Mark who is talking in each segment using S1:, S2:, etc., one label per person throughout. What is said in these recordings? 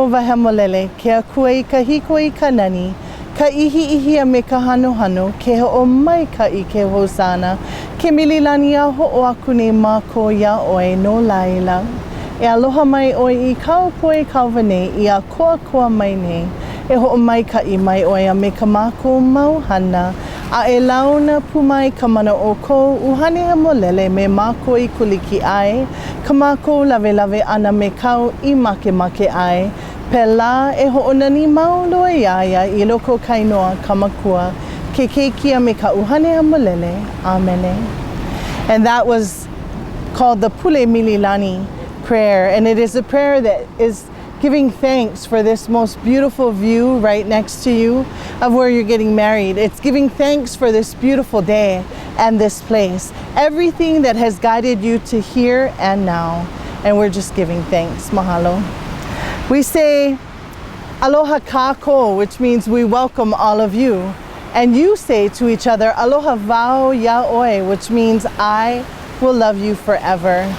S1: wahemolele, ke akua I ka hiko I ka nani, ka ihi a me ka hano ke ho'o mai ka I ke hosana, ke mililani a ho'o aku nei mako ia oe no laila. E aloha mai oe I kau poe kauwane I a koa mai nei, e ho'o mai ka I mai oe a me ka mako mau hana, a e launa pumai ka mana o kou uhane hemolele me mako I kuliki ai, ka mako lave ana me kau I make ai, pela e ho'onani mau loa iaia I loko kainoa kamakua, ke keikia me ka uhane hemolele, amene. And that was called the Pule Mililani prayer, and it is a prayer that is giving thanks for this most beautiful view right next to you of where you're getting married. It's giving thanks for this beautiful day and this place. Everything that has guided you to here and now. And we're just giving thanks. Mahalo. We say aloha kako, which means we welcome all of you. And you say to each other aloha vau yaoi, which means I will love you forever.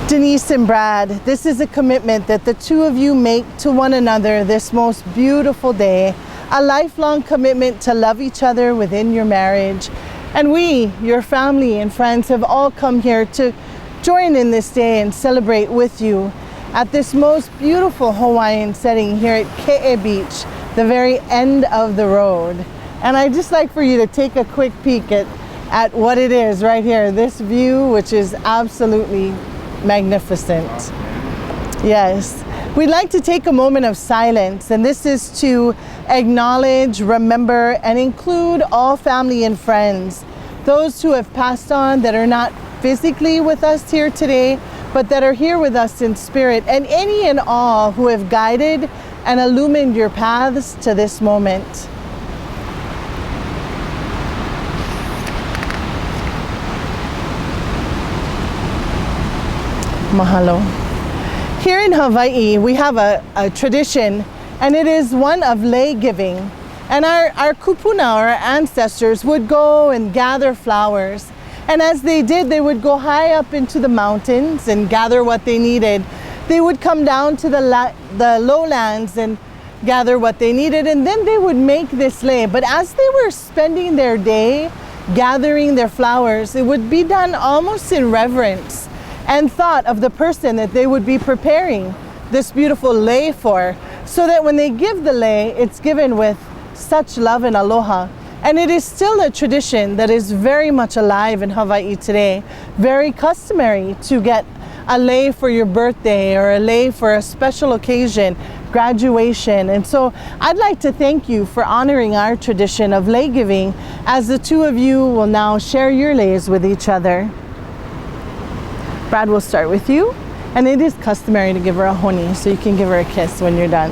S1: Denise and Brad, this is a commitment that the two of you make to one another this most beautiful day, a lifelong commitment to love each other within your marriage. And we, your family and friends, have all come here to join in this day and celebrate with you at this most beautiful Hawaiian setting here at Ke'e Beach, the very end of the road. And I'd just like for you to take a quick peek at what it is right here, this view, which is absolutely magnificent. Yes. We'd like to take a moment of silence, and this is to acknowledge, remember, and include all family and friends, those who have passed on that are not physically with us here today, but that are here with us in spirit, and any and all who have guided and illumined your paths to this moment. Mahalo. Here in Hawaii, we have a tradition, and it is one of lei giving. And our kupuna, our ancestors, would go and gather flowers. And as they did, they would go high up into the mountains and gather what they needed. They would come down to the lowlands and gather what they needed, and then they would make this lei. But as they were spending their day gathering their flowers, it would be done almost in reverence and thought of the person that they would be preparing this beautiful lei for, so that when they give the lei, it's given with such love and aloha. And it is still a tradition that is very much alive in Hawaii today. Very customary to get a lei for your birthday or a lei for a special occasion, graduation. And so I'd like to thank you for honoring our tradition of lei giving, as the two of you will now share your leis with each other. Brad, will start with you, and it is customary to give her a honi, so you can give her a kiss when you're done.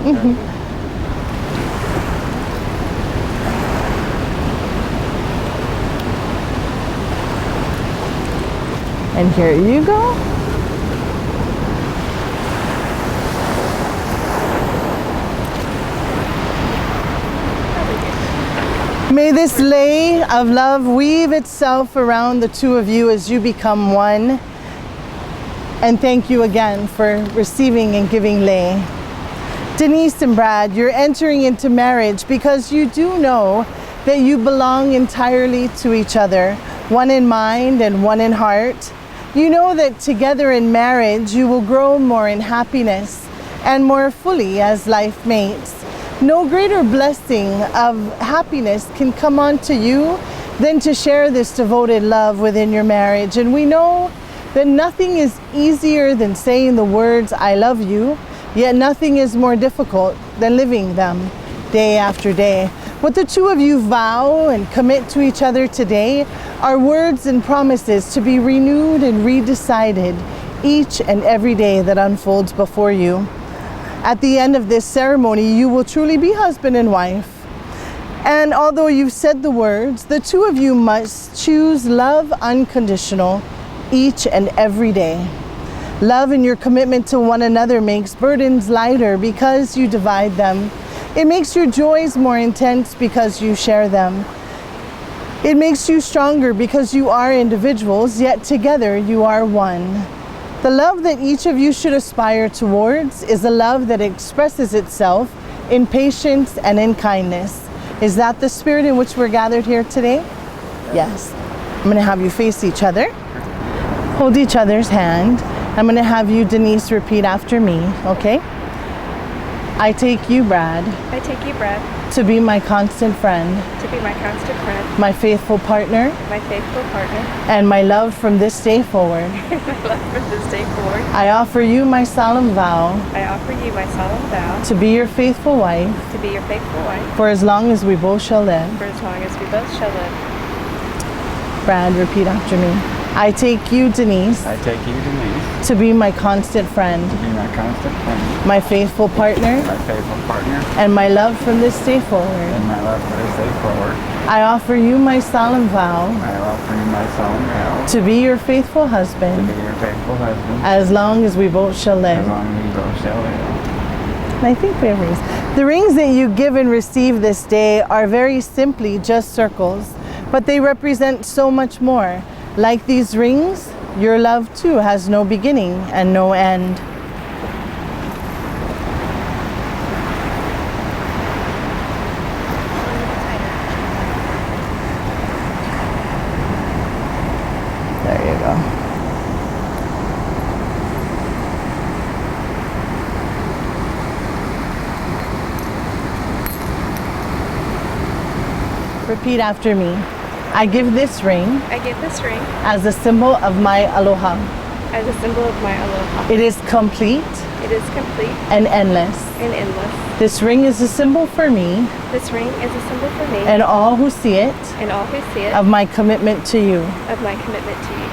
S1: And here you go. May this lei of love weave itself around the two of you as you become one. And thank you again for receiving and giving lei. Denise and Brad, you're entering into marriage because you do know that you belong entirely to each other, one in mind and one in heart. You know that together in marriage you will grow more in happiness and more fully as life mates. No greater blessing of happiness can come onto you than to share this devoted love within your marriage. And we know that nothing is easier than saying the words, I love you, yet nothing is more difficult than living them day after day. What the two of you vow and commit to each other today are words and promises to be renewed and redecided each and every day that unfolds before you. At the end of this ceremony, you will truly be husband and wife. And although you've said the words, the two of you must choose love unconditional each and every day. Love and your commitment to one another makes burdens lighter because you divide them. It makes your joys more intense because you share them. It makes you stronger because you are individuals, yet together you are one. The love that each of you should aspire towards is a love that expresses itself in patience and in kindness. Is that the spirit in which we're gathered here today? Yes. I'm going to have you face each other. Hold each other's hand. I'm going to have you, Denise, repeat after me, okay? I take you, Brad.
S2: I take you, Brad.
S1: To be my constant friend.
S2: To be my constant friend.
S1: My faithful partner.
S2: My faithful partner.
S1: And my love from this day forward.
S2: My love from this day forward.
S1: I offer you my solemn vow.
S2: I offer you my solemn vow.
S1: To be your faithful wife.
S2: To be your faithful wife.
S1: For as long as we both shall live.
S2: For as long as we both shall live.
S1: Brad, repeat after me. I take you, Denise.
S3: I take you, Denise.
S1: To be my constant friend.
S3: To be my constant friend.
S1: My faithful partner.
S3: My faithful partner.
S1: And my love from this day forward.
S3: And my love for this day forward.
S1: I offer you my solemn vow.
S3: I offer you my solemn vow.
S1: To be your faithful
S3: To
S1: husband.
S3: be your faithful husband.
S1: As long as we both shall live.
S3: As long as we both shall live.
S1: And I think we have rings. The rings that you give and receive this day are very simply just circles, but they represent so much more. Like these rings, your love too has no beginning and no end. There you go. Repeat after me. I give this ring
S2: I give this ring
S1: as a symbol of my aloha.
S2: as a symbol of my aloha.
S1: It is complete
S2: It is complete
S1: and endless.
S2: and endless.
S1: This ring is a symbol for me
S2: This ring is a symbol for me
S1: and all who see it
S2: and all who see it
S1: of my commitment to you.
S2: of my commitment to you.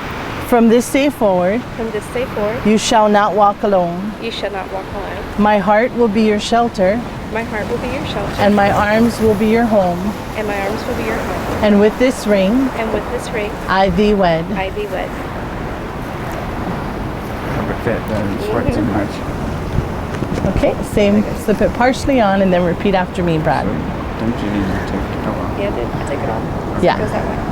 S1: From this day forward,
S2: From this day forward,
S1: you shall not walk alone.
S2: you shall not walk alone.
S1: My heart will be your shelter,
S2: My heart will be your shelter,
S1: and my arms will be your home.
S2: and my arms will be your home.
S1: And with this ring,
S2: And with this ring,
S1: I thee wed.
S2: I thee wed.
S3: But that doesn't sweat too much.
S1: Okay, same. Slip it partially on and then repeat after me, Brad.
S3: So don't you need to take it off?
S2: Yeah, take it off.
S1: Yeah.
S2: It goes that way.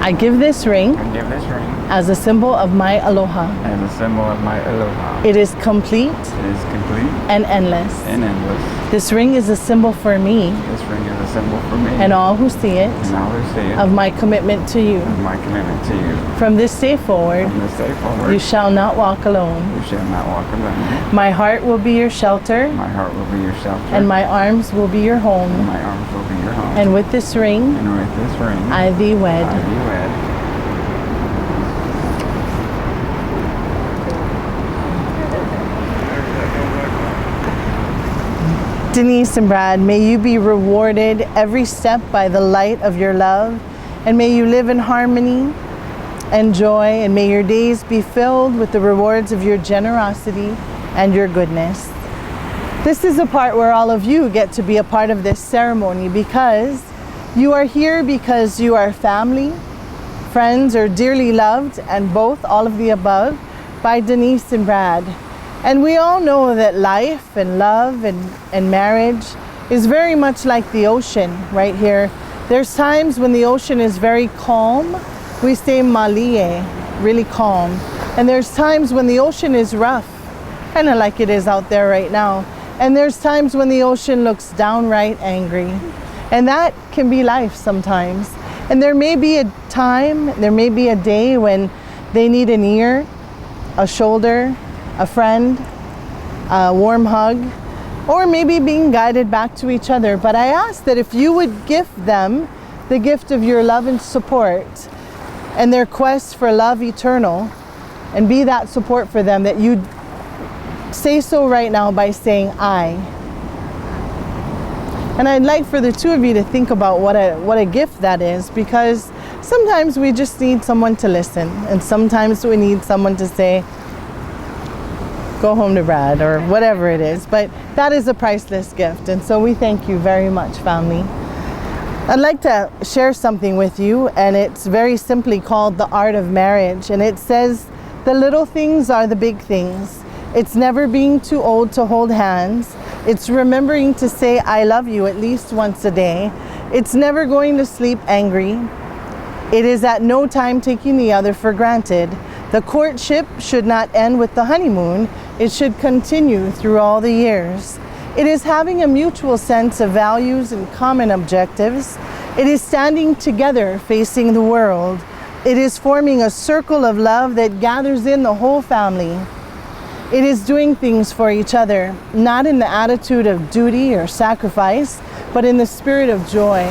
S1: I give this ring
S3: I give this ring
S1: as a symbol of my aloha.
S3: as a symbol of my aloha.
S1: It is complete
S3: It is complete
S1: and endless.
S3: and endless.
S1: This ring is a symbol for me
S3: This ring is a symbol for me
S1: and all who see it
S3: and all who see it
S1: of my commitment to you.
S3: of my commitment to you.
S1: From this day forward,
S3: From this day forward,
S1: you shall not walk alone.
S3: you shall not walk alone.
S1: My heart will be your shelter,
S3: My heart will be your shelter,
S1: and my arms will be your
S3: and
S1: home.
S3: my arms will be your home.
S1: And with this ring,
S3: And with this ring,
S1: I thee wed.
S3: I be wed.
S1: Denise and Brad, may you be rewarded every step by the light of your love, and may you live in harmony and joy, and may your days be filled with the rewards of your generosity and your goodness. This is the part where all of you get to be a part of this ceremony, because you are here because you are family, friends, or dearly loved, and both, all of the above, by Denise and Brad. And we all know that life and love and marriage is very much like the ocean right here. There's times when the ocean is very calm. We say malie, really calm. And there's times when the ocean is rough, kind of like it is out there right now. And there's times when the ocean looks downright angry. And that can be life sometimes. And there may be a time, there may be a day when they need an ear, a shoulder, a friend, a warm hug, or maybe being guided back to each other. But I ask that if you would give them the gift of your love and support and their quest for love eternal, and be that support for them, that you say so right now by saying I. And I'd like for the two of you to think about what a gift that is, because sometimes we just need someone to listen, and sometimes we need someone to say, go home to Brad, or whatever it is. But that is a priceless gift, and so we thank you very much, family. I'd like to share something with you, and it's very simply called The Art of Marriage, and it says, the little things are the big things. It's never being too old to hold hands. It's remembering to say I love you at least once a day. It's never going to sleep angry. It is at no time taking the other for granted. The courtship should not end with the honeymoon. It should continue through all the years. It is having a mutual sense of values and common objectives. It is standing together facing the world. It is forming a circle of love that gathers in the whole family. It is doing things for each other, not in the attitude of duty or sacrifice, but in the spirit of joy.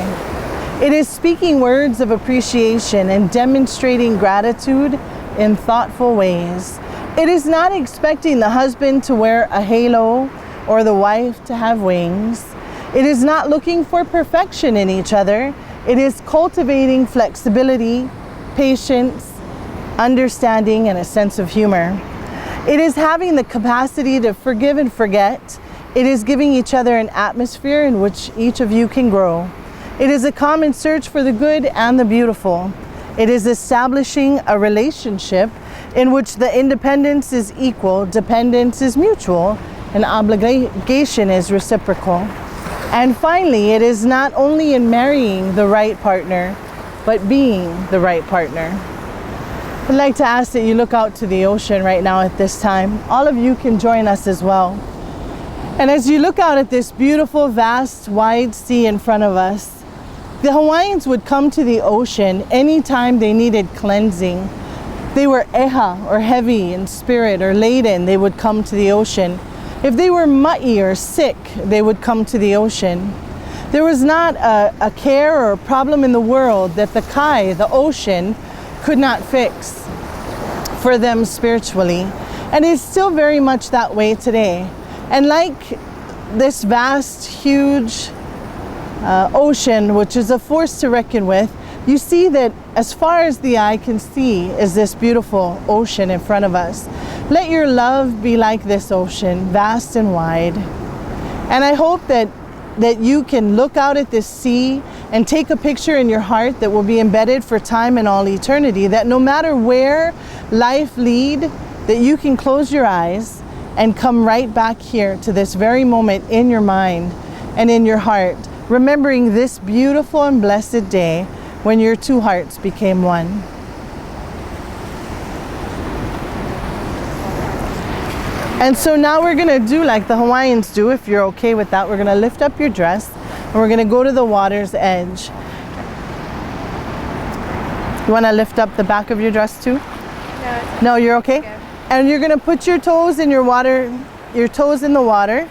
S1: It is speaking words of appreciation and demonstrating gratitude in thoughtful ways. It is not expecting the husband to wear a halo or the wife to have wings. It is not looking for perfection in each other. It is cultivating flexibility, patience, understanding, and a sense of humor. It is having the capacity to forgive and forget. It is giving each other an atmosphere in which each of you can grow. It is a common search for the good and the beautiful. It is establishing a relationship in which the independence is equal, dependence is mutual, and obligation is reciprocal. And finally, it is not only in marrying the right partner, but being the right partner. I'd like to ask that you look out to the ocean right now at this time. All of you can join us as well. And as you look out at this beautiful, vast, wide sea in front of us, the Hawaiians would come to the ocean anytime they needed cleansing. They were eha, or heavy in spirit, or laden, they would come to the ocean. If they were ma'i, or sick, they would come to the ocean. There was not a care or a problem in the world that the kai, the ocean, could not fix for them spiritually. And it's still very much that way today. And like this vast, huge ocean, which is a force to reckon with, you see that as far as the eye can see is this beautiful ocean in front of us. Let your love be like this ocean, vast and wide. And I hope that you can look out at this sea and take a picture in your heart that will be embedded for time and all eternity, that no matter where life lead, that you can close your eyes and come right back here to this very moment in your mind and in your heart, remembering this beautiful and blessed day when your two hearts became one. And so now we're gonna do like the Hawaiians do, if you're okay with that. We're gonna lift up your dress and we're gonna go to the water's edge. You wanna lift up the back of your dress too? No, you're okay? Okay. And you're gonna put your toes in your toes in the water.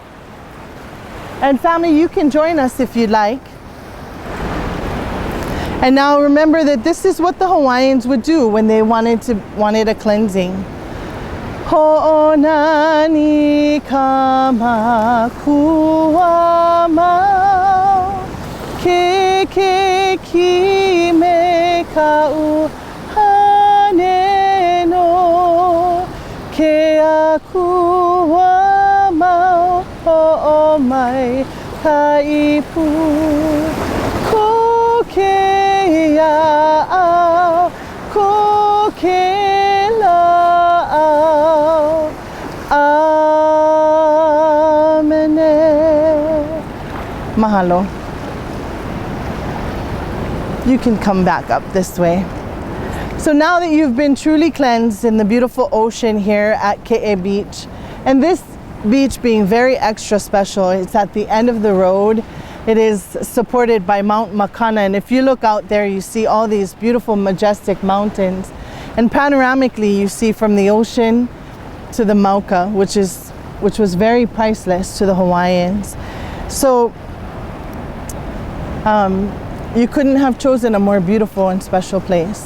S1: And family, you can join us if you'd like. And now remember that this is what the Hawaiians would do when they wanted a cleansing. Ho'onani kama kuama ke ki me ka'u haneno ke akuama ho'omai kaipu ko ke ya'au ko ke Mahalo. You can come back up this way. So now that you've been truly cleansed in the beautiful ocean here at Ke'e Beach, and this beach being very extra special, it's at the end of the road. It is supported by Mount Makana, and if you look out there, you see all these beautiful, majestic mountains. And panoramically, you see from the ocean to the Mauka, which was very priceless to the Hawaiians. So you couldn't have chosen a more beautiful and special place.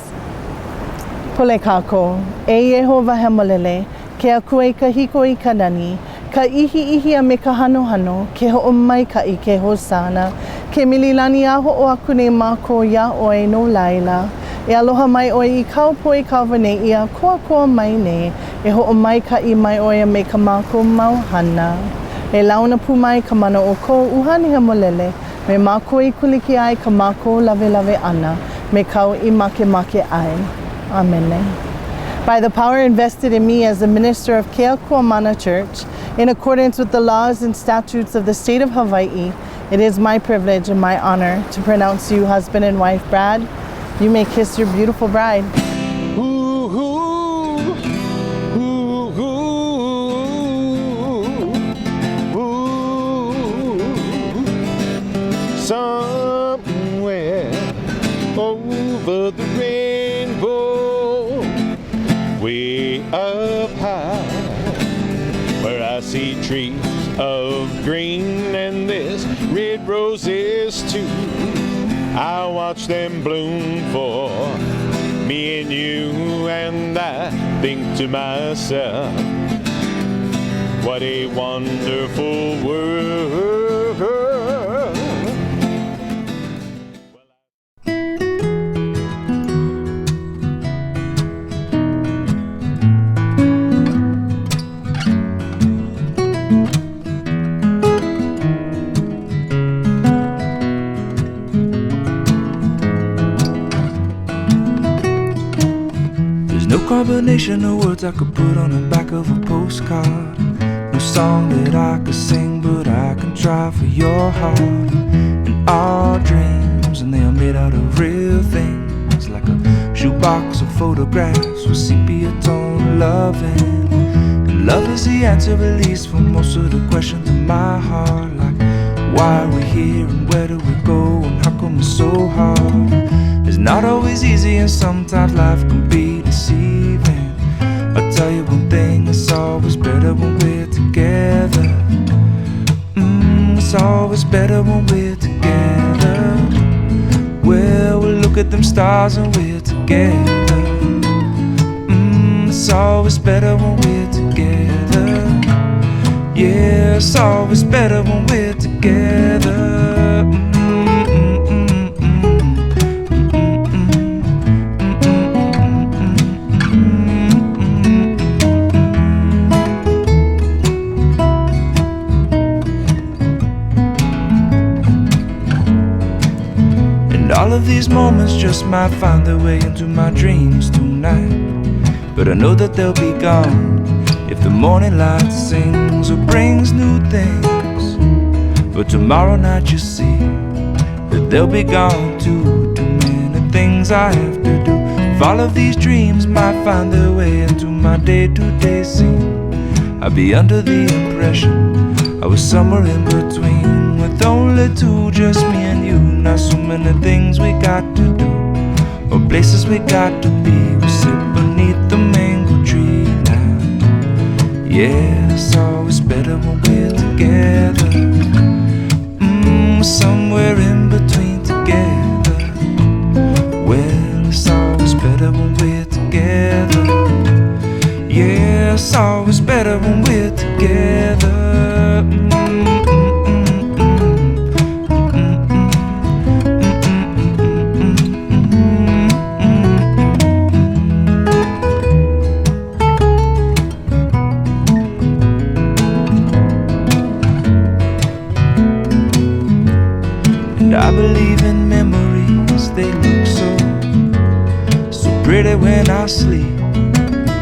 S1: Pole kako, e Yehova hemolele, ke akue ka hiko I kanani, ka ihi a me ka hano, ke ho'omai ka I ke hosana, ke mililani aho o akune mako ya oe no laila, e aloha mai oe I kaupoe kauwane ia koa mai ne, e ho'omai ka I mai oe me ka mako mauhana, e launa pu mai ka mana o ko uhani hemolele, me mako I kuliki ai ka mako lave ana, me kau I make ai. Amen. By the power invested in me as a minister of Keakuamana Church, in accordance with the laws and statutes of the state of Hawaii, it is my privilege and my honor to pronounce you husband and wife. Brad, you may kiss your beautiful bride.
S4: Ooh, ooh. Ooh, ooh, ooh. Somewhere over the rainbow, way up high, where I see trees of green and there's red roses too. I watch them bloom for me and you, and I think to myself, what a wonderful world.
S5: No combination of words I could put on the back of a postcard. No song that I could sing, but I can try for your heart. And our dreams, and they are made out of real things, like a shoebox of photographs with sepia tone loving. And love is the answer, at least, for most of the questions in my heart, like why are we here and where do we go and how come it's so hard. It's not always easy and sometimes life can be deceiving. I'll tell you one thing, it's always better when we're together. It's always better when we're together. Well, we'll look at them stars and we're together. It's always better when we're together. Yeah, it's always better when we're together. All of these moments just might find their way into my dreams tonight, but I know that they'll be gone if the morning light sings or brings new things. But tomorrow night you see that they'll be gone too. Too many things I have to do. If all of these dreams might find their way into my day-to-day scene, I'd be under the impression I was somewhere in between, with only two, just me and you. Not so many things we got to do, or places we got to be. We sit beneath the mango tree now. Yeah, it's always better when we're together. Somewhere in between together. Well, it's always better when we're together. Yeah, it's always better when we're together. And I believe in memories, they look so pretty when I sleep.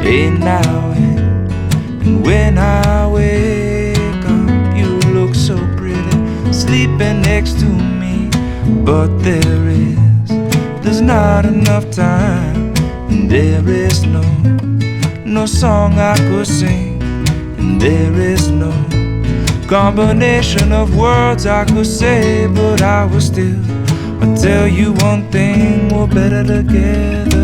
S5: Hey, now and when I wake up, you look so pretty sleeping next to me. But there's not enough time, and there is no song I could sing, and there is no combination of words I could say, but I will still, I'll tell you one thing, we're better together.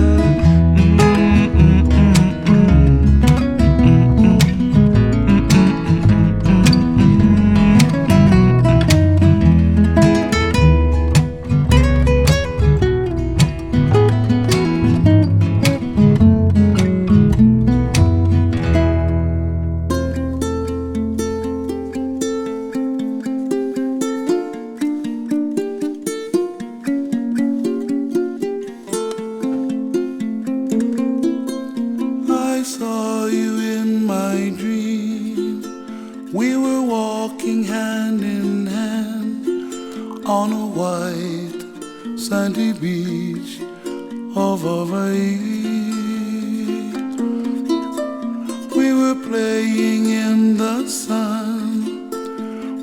S6: I saw you in my dream. We were walking hand in hand on a white sandy beach of Hawaii. We were playing in the sun.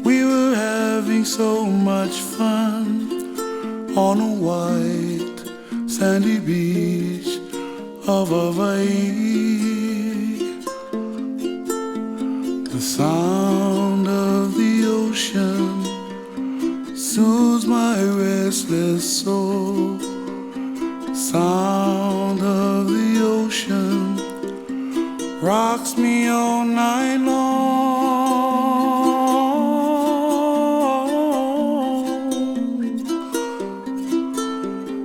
S6: We were having so much fun on a white sandy beach of Hawaii. The sound of the ocean soothes my restless soul. Sound of the ocean rocks me all night long.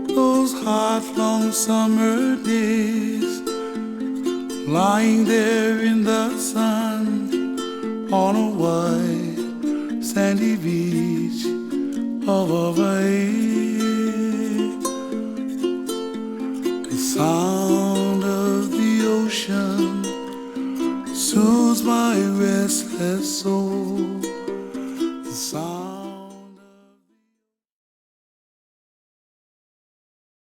S6: Those hot, long summer days, lying there in the sun on a white sandy beach of Hawaii. The sound of the ocean soothes my restless soul.